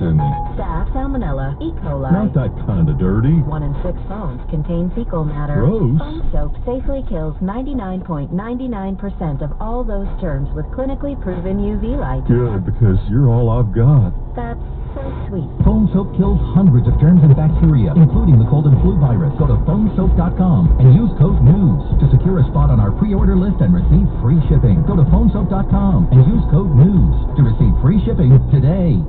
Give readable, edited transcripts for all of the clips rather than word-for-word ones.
in me. Staph, Salmonella, E. coli. Not that kind of dirty. 1 in 6 phones contain fecal matter. Gross. Phone soap safely kills 99.99% of all those germs with clinically proven UV light. Good, because you're all I've got. That's so sweet. Foam soap kills hundreds of germs and bacteria, including the cold and flu virus. Go to foamsoap.com and use code NEWS to secure a spot on our pre-order list and receive free shipping. Go to foamsoap.com and use code NEWS to receive free shipping today.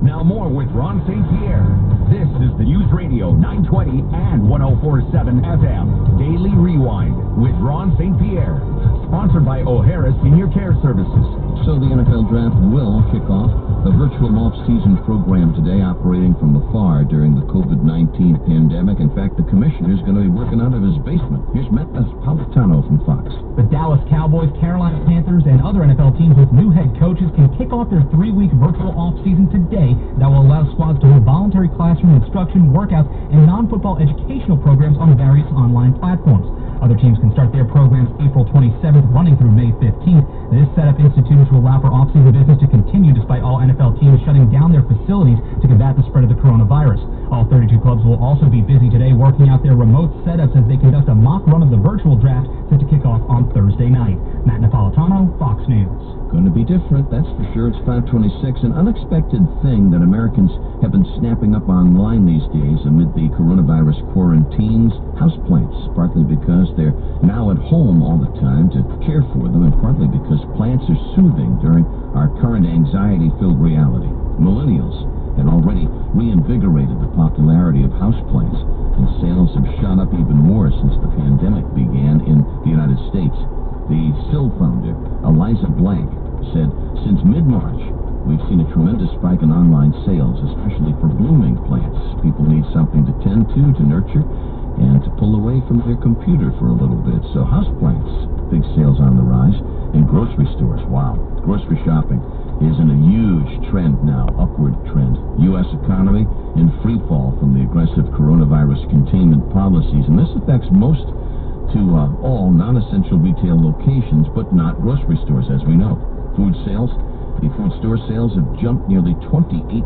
Now more with Ron St. Pierre. This is the News Radio 920 and 104.7 FM Daily Rewind with Ron St. Pierre. Sponsored by O'Hara Senior Care Services. So the NFL Draft will kick off a virtual off-season program today, operating from afar during the COVID-19 pandemic. In fact, the commissioner is going to be working out of his basement. Here's Matt Napolitano from Fox. The Dallas Cowboys, Carolina Panthers, and other NFL teams with new head coaches can kick off their 3-week virtual off-season today. That will allow squads to hold voluntary classroom instruction, workouts, and non-football educational programs on various online platforms. Other teams can start their programs April 27th, running through May 15th. This setup instituted to allow for off-season business to continue despite all NFL teams shutting down their facilities to combat the spread of the coronavirus. All 32 clubs will also be busy today working out their remote setups as they conduct a mock run of the virtual draft set to kick off on Thursday night. Matt Napolitano, Fox News. Going to be different, that's for sure. It's 526. An unexpected thing that Americans have been snapping up online these days amid the coronavirus quarantines: houseplants, partly because they're now at home all the time to care for them, and partly because plants are soothing during our current anxiety-filled reality. Millennials had already reinvigorated the popularity of houseplants, and sales have shot up even more since the pandemic began in the United States. The Sill founder, Eliza Blank, said, since mid-March, we've seen a tremendous spike in online sales, especially for blooming plants. People need something to tend to nurture, and to pull away from their computer for a little bit. So houseplants, big sales on the rise. And grocery stores, wow. Grocery shopping is in a huge trend now, upward trend. U.S. economy in free fall from the aggressive coronavirus containment policies, and this affects most to all non-essential retail locations, but not grocery stores, as we know. Food sales, the food store sales have jumped nearly 28%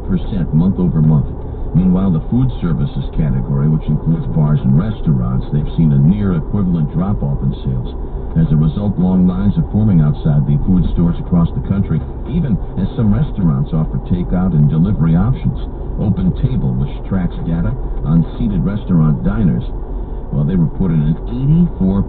month over month. Meanwhile, the food services category, which includes bars and restaurants, they've seen a near equivalent drop-off in sales. As a result, long lines are forming outside the food stores across the country, even as some restaurants offer takeout and delivery options. Open Table, which tracks data on seated restaurant diners, well, they reported an 84%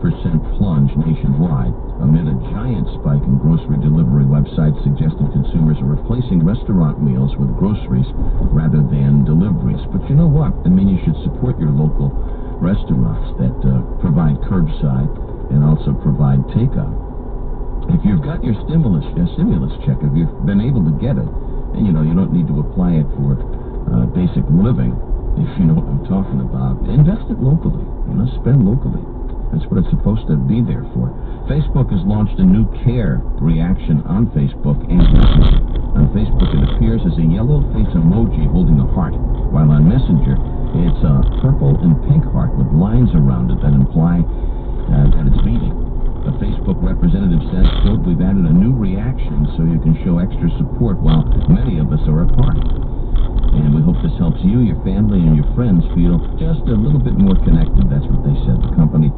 plunge nationwide amid a giant spike in grocery delivery websites suggesting consumers are replacing restaurant meals with groceries rather than deliveries. But you know what? I mean, you should support your local restaurants that provide curbside and also provide takeout. If you've got your stimulus check, if you've been able to get it, and you don't need to apply it for basic living, if you know what I'm talking about, invest it locally. Spend locally. That's what it's supposed to be there for. Facebook has launched a new care reaction on Facebook and Messenger. On Facebook, it appears as a yellow face emoji holding a heart, while on Messenger, it's a purple and pink heart with lines around it that imply that it's beating. The Facebook representative says, quote, we've added a new reaction so you can show extra support while many of us are apart. And we hope this helps you, your family, and your friends feel just a little bit more connected. That's what they said. The company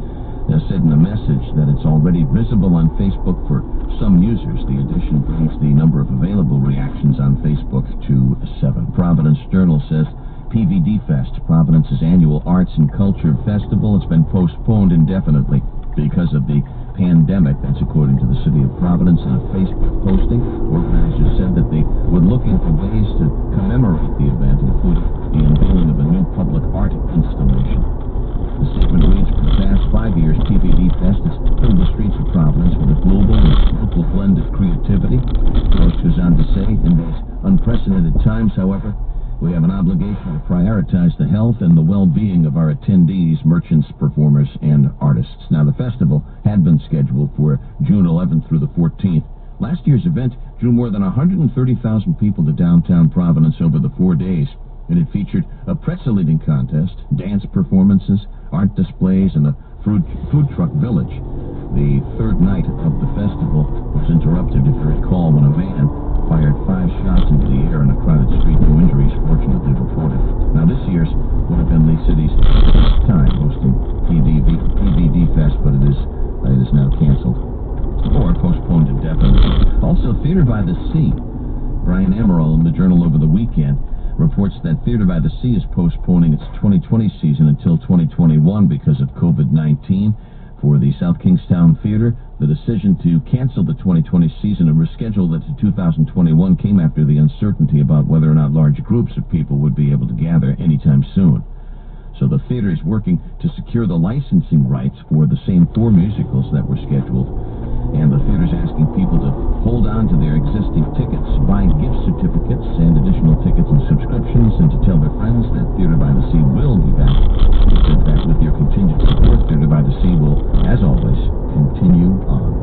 said in a message that it's already visible on Facebook for some users. The addition brings the number of available reactions on Facebook to 7. Providence Journal says PVD Fest, Providence's annual arts and culture festival, has been postponed indefinitely because of the pandemic. That's according to the city of Providence in a Facebook posting. Organizers said that they were looking for ways to commemorate the event, including the unveiling of a new public art installation. The statement reads, for the past 5 years, PVD Fest has filled the streets of Providence with a global and local blend of creativity. The host goes on to say, in these unprecedented times, however, we have an obligation to prioritize the health and the well-being of our attendees, merchants, performers, and artists. Now, the festival had been scheduled for June 11th through the 14th. Last year's event drew more than 130,000 people to downtown Providence over the 4 days. And it featured a pretzel eating contest, dance performances, art displays, and a food truck village. The third night of the festival was interrupted, if you recall, when a man fired 5 shots into the air in a crowded street. No injuries years would have been the city's time hosting PVD Fest, but it is now canceled or postponed indefinitely. Also, Theater by the Sea. Brian Emerald in the Journal over the weekend reports that Theater by the Sea is postponing its 2020 season until 2021 because of COVID-19. For the South Kingstown Theater, the decision to cancel the 2020 season and reschedule it to 2021 came after the uncertainty about whether or not large groups of people would be able to gather anytime soon. So the theater is working to secure the licensing rights for the same 4 musicals that were scheduled. And the theater is asking people to hold on to their existing tickets, buy gift certificates and additional tickets and subscriptions, and to tell their friends that Theater by the Sea will be back. They said that with your continued support, Theater by the Sea will, as always, continue on.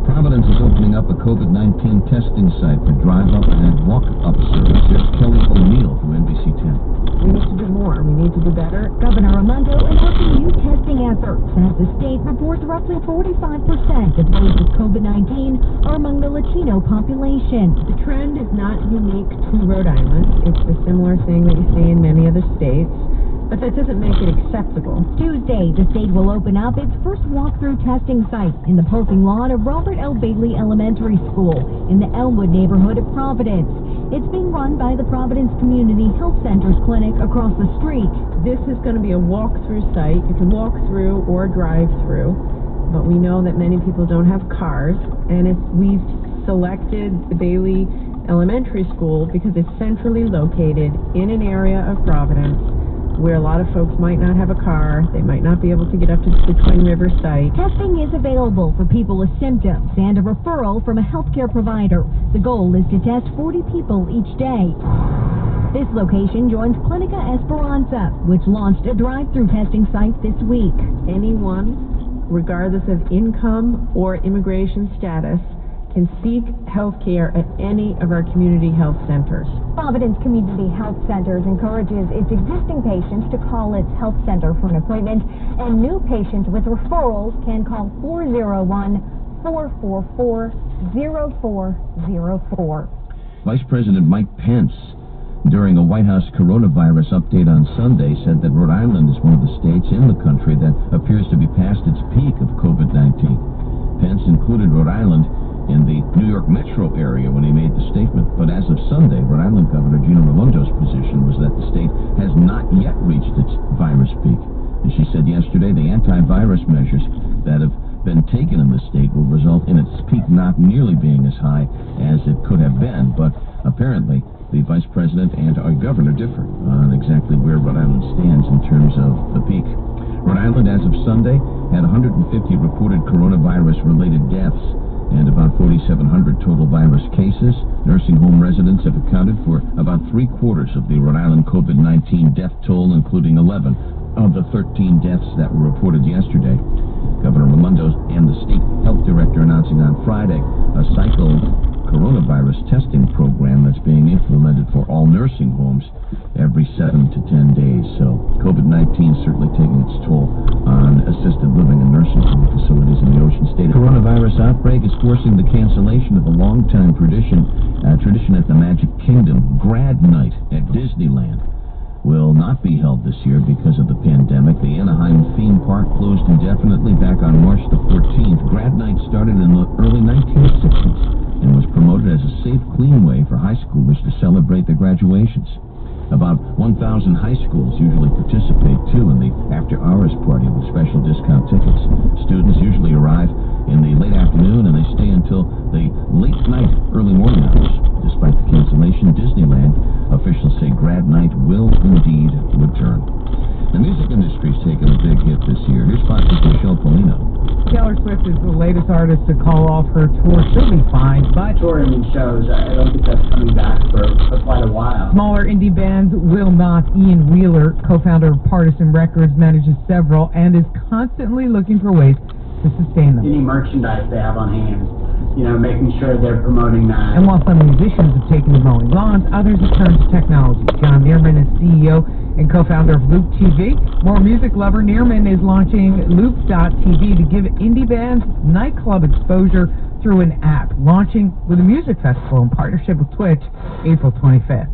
Providence is opening up a COVID-19 testing site for drive-up and walk-up service. Here's Kelly O'Neill from NBC 10. We need to do more. We need to do better. Governor Raimondo announcing new testing efforts as the state reports roughly 45% of those with COVID-19 are among the Latino population. The trend is not unique to Rhode Island. It's a similar thing that you see in many other states, but that doesn't make it acceptable. Tuesday, the state will open up its first walk-through testing site in the parking lot of Robert L. Bailey Elementary School in the Elmwood neighborhood of Providence. It's being run by the Providence Community Health Center's clinic across the street. This is going to be a walk-through site. You can walk through or drive through, but we know that many people don't have cars, and we've selected the Bailey Elementary School because it's centrally located in an area of Providence where a lot of folks might not have a car, they might not be able to get up to the Twin River site. Testing is available for people with symptoms and a referral from a healthcare provider. The goal is to test 40 people each day. This location joins Clinica Esperanza, which launched a drive-through testing site this week. Anyone, regardless of income or immigration status, can seek health care at any of our community health centers. Providence Community Health Centers encourages its existing patients to call its health center for an appointment, and new patients with referrals can call 401-444-0404. Vice President Mike Pence, during a White House coronavirus update on Sunday, said that Rhode Island is one of the states in the country that appears to be past its peak of COVID-19. Pence included Rhode Island in the New York metro area when he made the statement. But as of Sunday, Rhode Island Governor Gina Raimondo's position was that the state has not yet reached its virus peak. And she said yesterday the antivirus measures that have been taken in the state will result in its peak not nearly being as high as it could have been. But apparently the vice president and our governor differ on exactly where Rhode Island stands in terms of the peak. Rhode Island, as of Sunday, had 150 reported coronavirus-related deaths and about 4,700 total virus cases. Nursing home residents have accounted for about 3/4 of the Rhode Island COVID-19 death toll, including 11 of the 13 deaths that were reported yesterday. Governor Raimondo and the state health director announcing on Friday a cycle coronavirus testing program that's being implemented for all nursing homes every 7 to 10 days. So COVID-19 certainly taking its toll on assisted living and nursing home facilities in the Ocean State. Coronavirus outbreak is forcing the cancellation of a long-time tradition at the Magic Kingdom. Grad Night at Disneyland will not be held this year because of the pandemic. The Anaheim theme park closed indefinitely back on March the 14th. Grad Night started in the early 1960s and was promoted as a safe, clean way for high schoolers to celebrate their graduations. About 1,000 high schools usually participate, too, in the after-hours party with special discount tickets. Students usually arrive in the late afternoon and they stay until the late night, early morning hours. Despite the cancellation, Disneyland officials say Grad Night will indeed return. The music industry's taken a big hit this year. Here's Fox's Michelle Polino. Taylor Swift is the latest artist to call off her tour. She'll be fine, but touring shows, I don't think that's coming back for quite a while. Smaller indie bands will not. Ian Wheeler, co-founder of Partisan Records, manages several and is constantly looking for ways to sustain them. Any merchandise they have on hand, making sure they're promoting that. And while some musicians have taken to mowing lawns, others have turned to technology. John Neerman is CEO and co-founder of Loop TV. More music lover, Neerman is launching Loop.tv to give indie bands nightclub exposure through an app, launching with a music festival in partnership with Twitch April 25th.